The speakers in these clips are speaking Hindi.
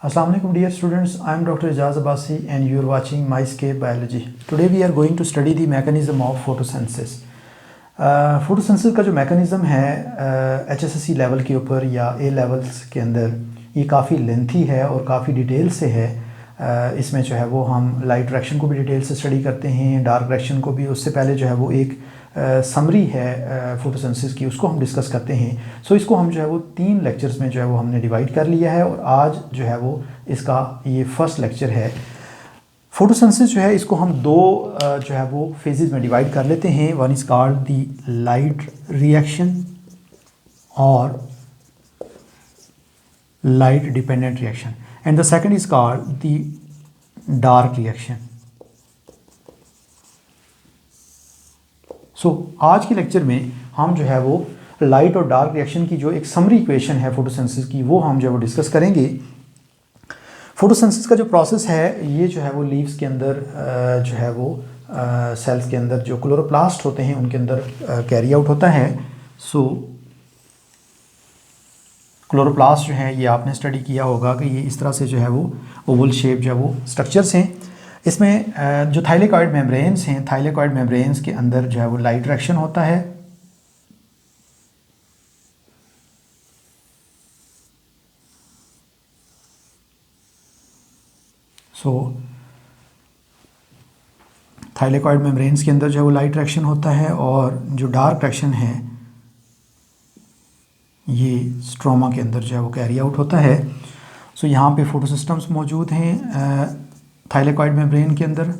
Assalamu alaikum dear students, I am Dr. Ijaz Abbasi and you are watching MyScape Biology. Today we are going to study the mechanism of photosynthesis. Photosynthesis का जो मैकेनिज़्म है HSSC लेवल के ऊपर या A लेवल्स के अंदर ये काफ़ी लेंथी है और काफ़ी डिटेल से है। इसमें जो है वो हम लाइट रिएक्शन को भी डिटेल से स्टडी करते हैं, डार्क रिएक्शन को भी। उससे पहले जो है वो एक समरी है फोटोसिंथेसिस की, उसको हम डिस्कस करते हैं। सो इसको हम जो है वो 3 लेक्चर्स में जो है वो हमने डिवाइड कर लिया है और आज जो है वो इसका ये फर्स्ट लेक्चर है। फोटोसिंथेसिस जो है इसको हम दो जो है वो फेजेस में डिवाइड कर लेते हैं। One is called the light reaction और light dependent reaction and the second is called the dark reaction. So आज के लेक्चर में हम जो है वो लाइट और डार्क रिएक्शन की जो एक समरी इक्वेशन है फोटोसिंथेसिस की, वो हम जो है वो डिस्कस करेंगे। फोटोसिंथेसिस का जो प्रोसेस है ये जो है वो लीव्स के अंदर जो है वो सेल्स के अंदर जो क्लोरोप्लास्ट होते हैं उनके अंदर कैरी आउट होता है। सो क्लोरोप्लास्ट जो है ये आपने स्टडी किया होगा कि ये इस तरह से जो है वो ओवल शेप जो है वो स्ट्रक्चर्स हैं। इसमें जो थाइलेकॉइड मेम्ब्रेन्स हैं, थाइलेकॉइड मेम्ब्रेन्स के अंदर जो है वो लाइट रिएक्शन होता है। सो थाइलेकॉइड मेम्ब्रेन्स के अंदर जो है वो लाइट रिएक्शन होता है और जो डार्क रिएक्शन है ये स्ट्रोमा के अंदर जो है वो कैरी आउट होता है। सो यहाँ पे फोटोसिस्टम्स मौजूद हैं थाइलेकॉइड मेम्ब्रेन के अंदर।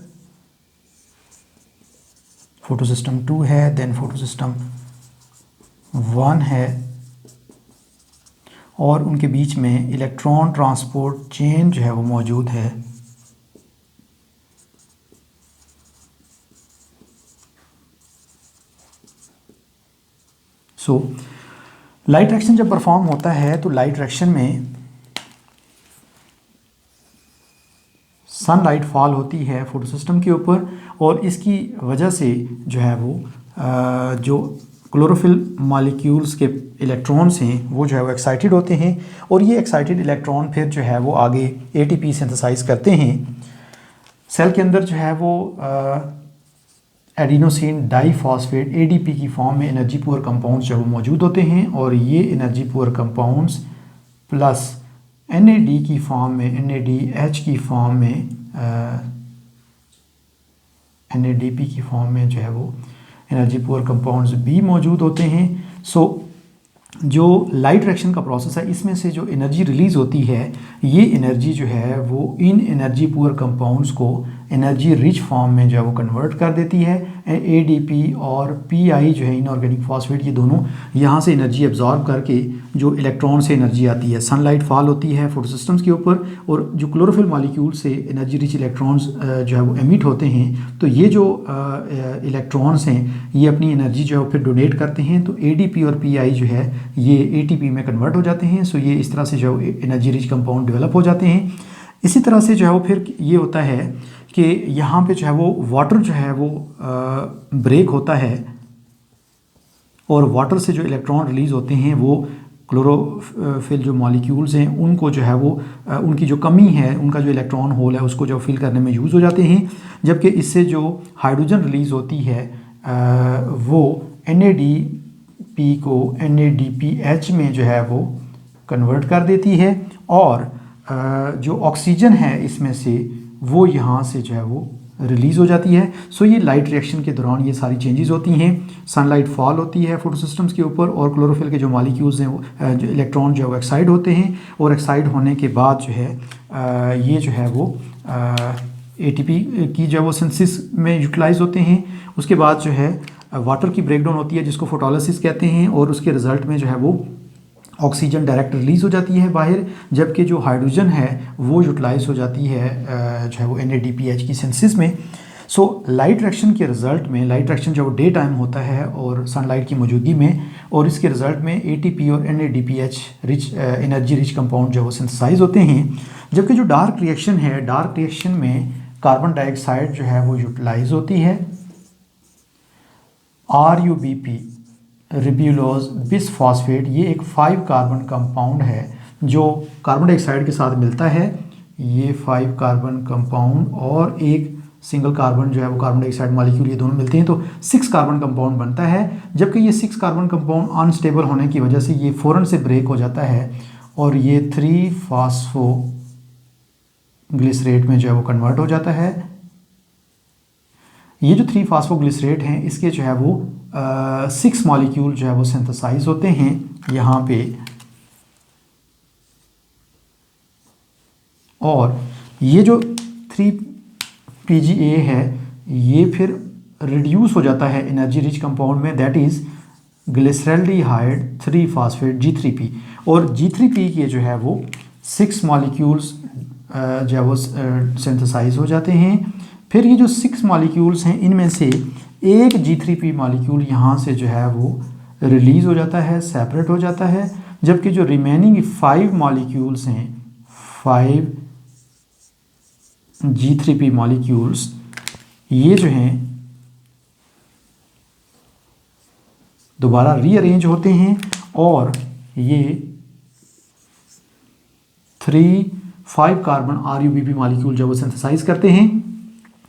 फोटोसिस्टम 2 है, देन फोटोसिस्टम 1 है और उनके बीच में इलेक्ट्रॉन ट्रांसपोर्ट चेन जो है वो मौजूद है। सो लाइट रिएक्शन जब परफॉर्म होता है तो लाइट रिएक्शन में सनलाइट फॉल होती है फोटोसिस्टम के ऊपर और इसकी वजह से जो है वो जो क्लोरोफिल मॉलिक्यूल्स के इलेक्ट्रॉन्स हैं वो जो है वो एक्साइटेड होते हैं और ये एक्साइटेड इलेक्ट्रॉन फिर जो है वो आगे एटीपी सिंथेसाइज करते हैं। सेल के अंदर जो है वो एडिनोसिन डाइफॉस्फेट एडीपी की फॉर्म में एनर्जी पुअर कंपाउंड्स जो है वो मौजूद होते हैं और ये energy poor compounds plus NAD की फॉर्म में, NADH की फॉर्म में, NADP की फॉर्म में जो है वो एनर्जी पुअर कंपाउंड्स भी मौजूद होते हैं। सो जो लाइट रिएक्शन का प्रोसेस है इसमें से जो एनर्जी रिलीज़ होती है ये एनर्जी जो है वो इन एनर्जी पुअर कंपाउंड्स को एनर्जी रिच फॉर्म में जो है वो कन्वर्ट कर देती है। ADP और PI जो है इनऑर्गेनिक फॉस्फेट, ये दोनों यहाँ से एनर्जी एब्जॉर्ब करके जो इलेक्ट्रॉन से एनर्जी आती है, सनलाइट फॉल होती है फोटोसिस्टम्स के ऊपर और जो क्लोरोफिल मॉलिक्यूल से एनर्जी रिच इलेक्ट्रॉन्स जो है वो एमिट होते हैं। तो ये जो इलेक्ट्रॉन्स हैं ये अपनी एनर्जी जो है फिर डोनेट करते हैं तो ADP और PI जो है ये ATP में कन्वर्ट हो जाते हैं। सो ये इस तरह से जो एनर्जी रिच कंपाउंड डेवलप हो जाते हैं। इसी तरह से जो है वो फिर ये होता है कि यहाँ पे जो है वो वाटर जो है वो ब्रेक होता है और वाटर से जो इलेक्ट्रॉन रिलीज़ होते हैं वो क्लोरोफिल जो मॉलिक्यूल्स हैं उनको जो है वो उनकी जो कमी है, उनका जो इलेक्ट्रॉन होल है उसको जो फिल करने में यूज़ हो जाते हैं। जबकि इससे जो हाइड्रोजन रिलीज़ होती है वो NADP को NADPH में जो है वो कन्वर्ट कर देती है और जो ऑक्सीजन है इसमें से वो यहाँ से जो है वो रिलीज़ हो जाती है। सो ये लाइट रिएक्शन के दौरान ये सारी चेंजेस होती हैं। सनलाइट फॉल होती है फोटोसिस्टम्स के ऊपर और क्लोरोफिल के जो मॉलिक्यूल्स हैं वो जो इलेक्ट्रॉन जो है वो एक्साइड होते हैं और एक्साइड होने के बाद जो है ये जो है वो ATP की जो है वो सिंथेसिस में यूटिलाइज होते हैं। उसके बाद जो है वाटर की ब्रेकडाउन होती है जिसको फोटोलिसिस कहते हैं और उसके रिज़ल्ट में जो है वो ऑक्सीजन डायरेक्ट रिलीज़ हो जाती है बाहर, जबकि जो हाइड्रोजन है वो यूटिलाइज हो जाती है जो है वो NADPH की सिंथेसिस में। सो लाइट रिएक्शन के रिज़ल्ट में, लाइट रिएक्शन जो डे टाइम होता है और सनलाइट की मौजूदगी में, और इसके रिज़ल्ट में ATP और NADPH rich energy rich compound जो है वो सिंथेसाइज होते हैं। जबकि जो डार्क रिएक्शन है, डार्क रिएक्शन में कार्बन डाइऑक्साइड जो है वो यूटिलाइज होती है। RUBP रिब्यूलोज बिसफॉस्फेट ये एक 5 कार्बन कंपाउंड है जो कार्बन डाइऑक्साइड के साथ मिलता है, ये 5 कार्बन कंपाउंड और एक सिंगल कार्बन जो है वो कार्बन डाइऑक्साइड मॉलिक्यूल, ये दोनों मिलते हैं तो 6 कार्बन कंपाउंड बनता है। जबकि ये 6 कार्बन कंपाउंड अनस्टेबल होने की वजह से ये फ़ौरन से ब्रेक हो जाता है और ये 3 फास्फोग्लिसरेट में जो है वो कन्वर्ट हो जाता है। ये जो 3 फास्फोग्लिसरेट हैं इसके जो है वो 6 मॉलिक्यूल जो है वो सिंथेसाइज होते हैं यहाँ पे, और ये जो 3PGA है ये फिर रिड्यूस हो जाता है एनर्जी रिच कंपाउंड में, that is glyceraldehyde 3 phosphate G3P, और G3P के जो है वो 6 मॉलिक्यूल्स जो है वो सिंथेसाइज हो जाते हैं। फिर ये जो 6 मॉलिक्यूल्स हैं इनमें से एक G3P मॉलिक्यूल यहाँ से जो है वो रिलीज़ हो जाता है, सेपरेट हो जाता है, जबकि जो रिमेनिंग 5 मॉलिक्यूल्स हैं, 5 G3P मॉलिक्यूल्स, ये जो हैं दोबारा रीअरेंज होते हैं और ये 5 कार्बन RUBP मॉलिक्यूल जो वो सिंथेसाइज करते हैं।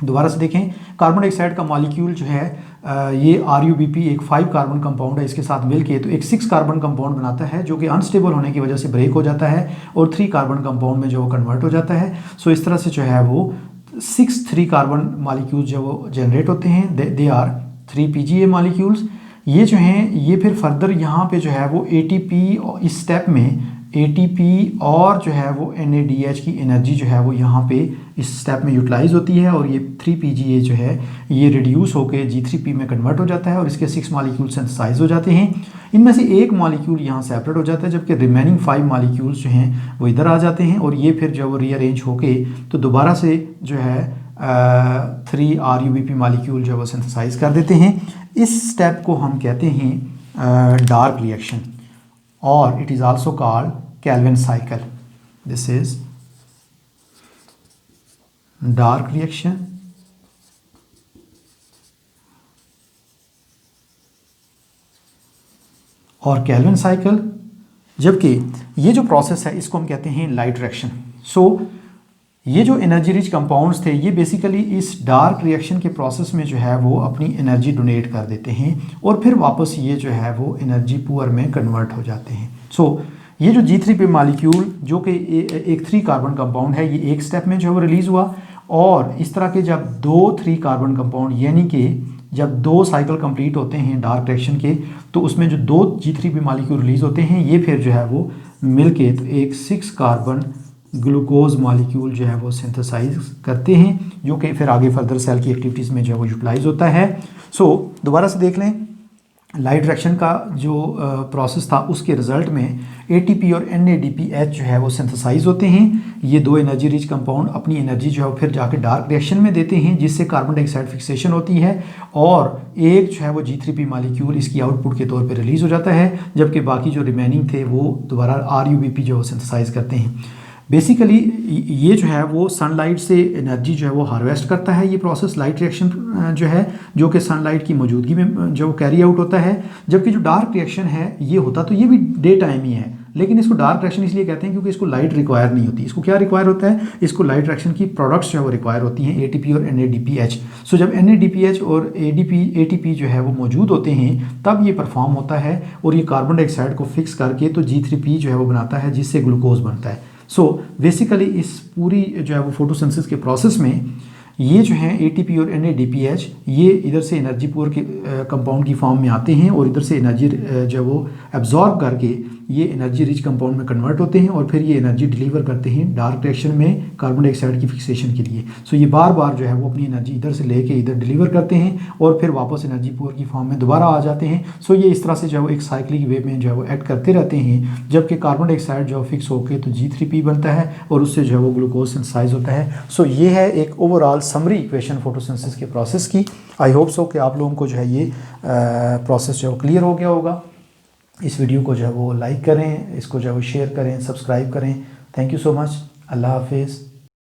दोबारा से देखें, कार्बन डाइऑक्साइड का मॉलिक्यूल जो है ये RUBP एक 5 कार्बन कंपाउंड है, इसके साथ मिलके तो एक 6 कार्बन कंपाउंड बनाता है जो कि अनस्टेबल होने की वजह से ब्रेक हो जाता है और 3 कार्बन कंपाउंड में जो वो कन्वर्ट हो जाता है। सो इस तरह से जो है वो 6 3 कार्बन मॉलिक्यूल जो वो जनरेट होते हैं, दे आर 3PGA मॉलिक्यूल्स। ये जो हैं ये फिर फर्दर यहाँ पे जो है वो ATP, इस स्टेप में ATP और जो है वो NADH की एनर्जी जो है वो यहाँ पे इस स्टेप में यूटिलाइज होती है और ये 3PGA जो है ये रिड्यूस होकर G3P में कन्वर्ट हो जाता है और इसके 6 मॉलिक्यूल सिंथेसाइज हो जाते हैं। इनमें से एक मॉलिक्यूल यहाँ सेपरेट हो जाता है, जबकि रिमेनिंग 5 मॉलिक्यूल्स जो हैं वो इधर आ जाते हैं और ये फिर जो वो रीअरेंज होके तो दोबारा से जो है 3 RUBP मॉलिक्यूल जो है वो सिंथेसाइज कर देते हैं। इस स्टेप को हम कहते हैं डार्क रिएक्शन, और it is also called Calvin cycle. This is dark reaction और कैल्विन साइकिल। जबकि ये जो प्रोसेस है इसको हम कहते हैं लाइट रिएक्शन। सो ये जो एनर्जी रिच कंपाउंड्स थे ये बेसिकली इस डार्क रिएक्शन के प्रोसेस में जो है वो अपनी एनर्जी डोनेट कर देते हैं और फिर वापस ये जो है वो एनर्जी पुअर में कन्वर्ट हो जाते हैं। सो ये जो G3P मॉलिक्यूल जो कि एक 3 कार्बन कंपाउंड है ये एक स्टेप में जो है वो रिलीज़ हुआ, और इस तरह के जब 2 3 कार्बन कंपाउंड यानी कि जब 2 साइकिल कंप्लीट होते हैं डार्क रिएक्शन के तो उसमें जो 2 G3P मॉलिक्यूल रिलीज़ होते हैं ये फिर जो है वो मिलके तो एक 6 कार्बन ग्लूकोज मॉलिक्यूल जो है वो सिंथेसाइज करते हैं, जो कि फिर आगे फर्दर सेल की एक्टिविटीज़ में जो है वो यूटिलाइज होता है। सो दोबारा से देख लें, लाइट रिएक्शन का जो प्रोसेस था उसके रिजल्ट में ATP और NADPH जो है वो सिंथेसाइज होते हैं। ये 2 एनर्जी रिच कंपाउंड अपनी एनर्जी जो है फिर जाके डार्क रिएक्शन में देते हैं जिससे कार्बन डाइऑक्साइड फिक्सेशन होती है और एक जो है वो G3P मॉलिक्यूल इसकी आउटपुट के तौर पे रिलीज़ हो जाता है, जबकि बाकी जो रिमेनिंग थे वो दोबारा RUBP जो है सिंथेसाइज करते हैं। बेसिकली ये जो है वो सनलाइट से एनर्जी जो है वो हार्वेस्ट करता है। ये प्रोसेस लाइट रिएक्शन जो है जो कि सनलाइट की मौजूदगी में जो कैरी आउट होता है, जबकि जो डार्क रिएक्शन है ये होता तो ये भी डे टाइम ही है, लेकिन इसको डार्क रिएक्शन इसलिए कहते हैं क्योंकि इसको लाइट रिक्वायर नहीं होती। इसको क्या रिक्वायर होता है, इसको लाइट रिएक्शन की प्रोडक्ट्स जो है वो रिक्वायर होती हैं ATP और NADPH। सो जब NADPH और ATP जो है वो मौजूद होते हैं तब ये परफॉर्म होता है और ये कार्बन डाइऑक्साइड को फिक्स करके तो G3P जो है वो बनाता है जिससे ग्लूकोज बनता है। सो बेसिकली इस पूरी जो है वो फोटोसिंथेसिस के प्रोसेस में ये जो है ATP और NADPH ये इधर से एनर्जी पुअर के कंपाउंड की फॉर्म में आते हैं और इधर से एनर्जी जो वो एब्जॉर्ब करके ये एनर्जी रिच कंपाउंड में कन्वर्ट होते हैं और फिर ये एनर्जी डिलीवर करते हैं डार्क रिएक्शन में कार्बन डाइऑक्साइड की फिक्सेशन के लिए। सो ये बार बार जो है वो अपनी एनर्जी इधर से लेके इधर डिलीवर करते हैं और फिर वापस एनर्जी पुअर की फॉर्म में दोबारा आ जाते हैं। सो ये इस तरह से जो है वो एक साइक्लिक वे में जो है वो एक्ट करते रहते हैं, जबकि कार्बन डाइऑक्साइड जो फिक्स होकर तो G3P बनता है और उससे जो है वो ग्लूकोज सिंथेसाइज होता है। सो ये है एक ओवरऑल समरी इक्वेशन फोटोसिंथेसिस के प्रोसेस की। आई होप सो कि आप लोगों को जो है ये प्रोसेस जो है क्लियर हो गया होगा। इस वीडियो को जो है वो लाइक करें, इसको जो है वो शेयर करें, सब्सक्राइब करें। Thank you so much. अल्लाह हाफिज़।